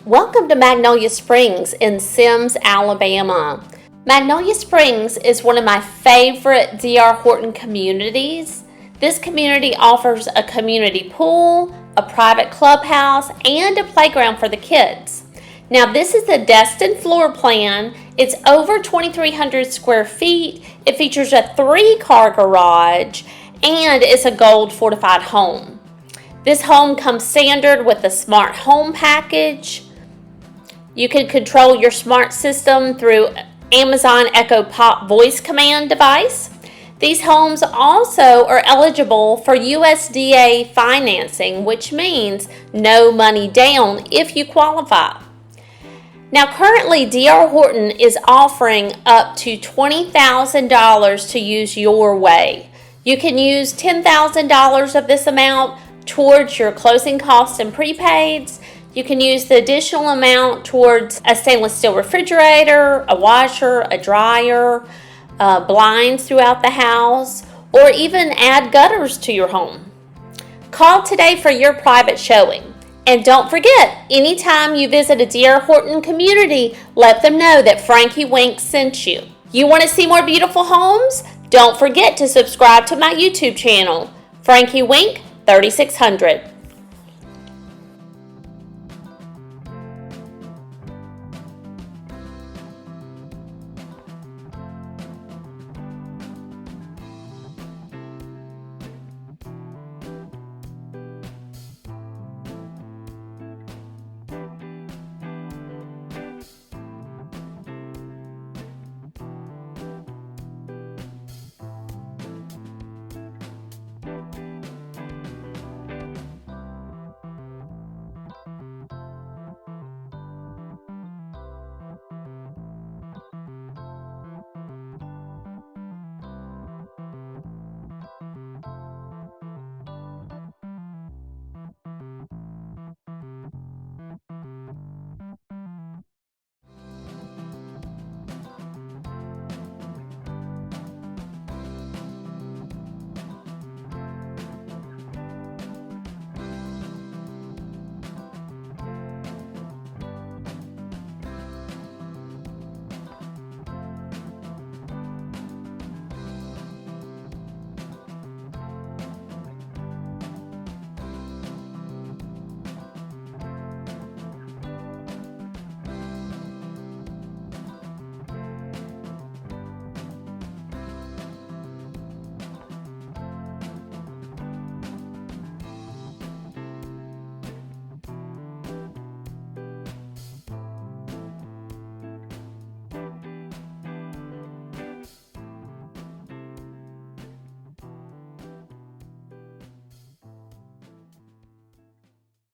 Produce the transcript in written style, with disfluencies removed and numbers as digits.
Welcome to Magnolia Springs in Semmes, Alabama. Magnolia Springs is one of my favorite D.R. Horton communities. This community offers a community pool, a private clubhouse, and a playground for the kids. Now this is the Destin floor plan. It's over 2,300 square feet. It features a 3-car garage and it's a gold fortified home. This home comes standard with a smart home package. You can control your smart system through Amazon Echo Pop voice command device. These homes also are eligible for USDA financing, which means no money down if you qualify. Now currently D.R. Horton is offering up to $20,000 to use your way. You can use $10,000 of this amount towards your closing costs and prepaids. You can use the additional amount towards a stainless steel refrigerator, a washer, a dryer, blinds throughout the house, or even add gutters to your home. Call today for your private showing. And don't forget, anytime you visit a D.R. Horton community, let them know that Frankie Wink sent you. You want to see more beautiful homes? Don't forget to subscribe to my YouTube channel, Frankie Wink 3600.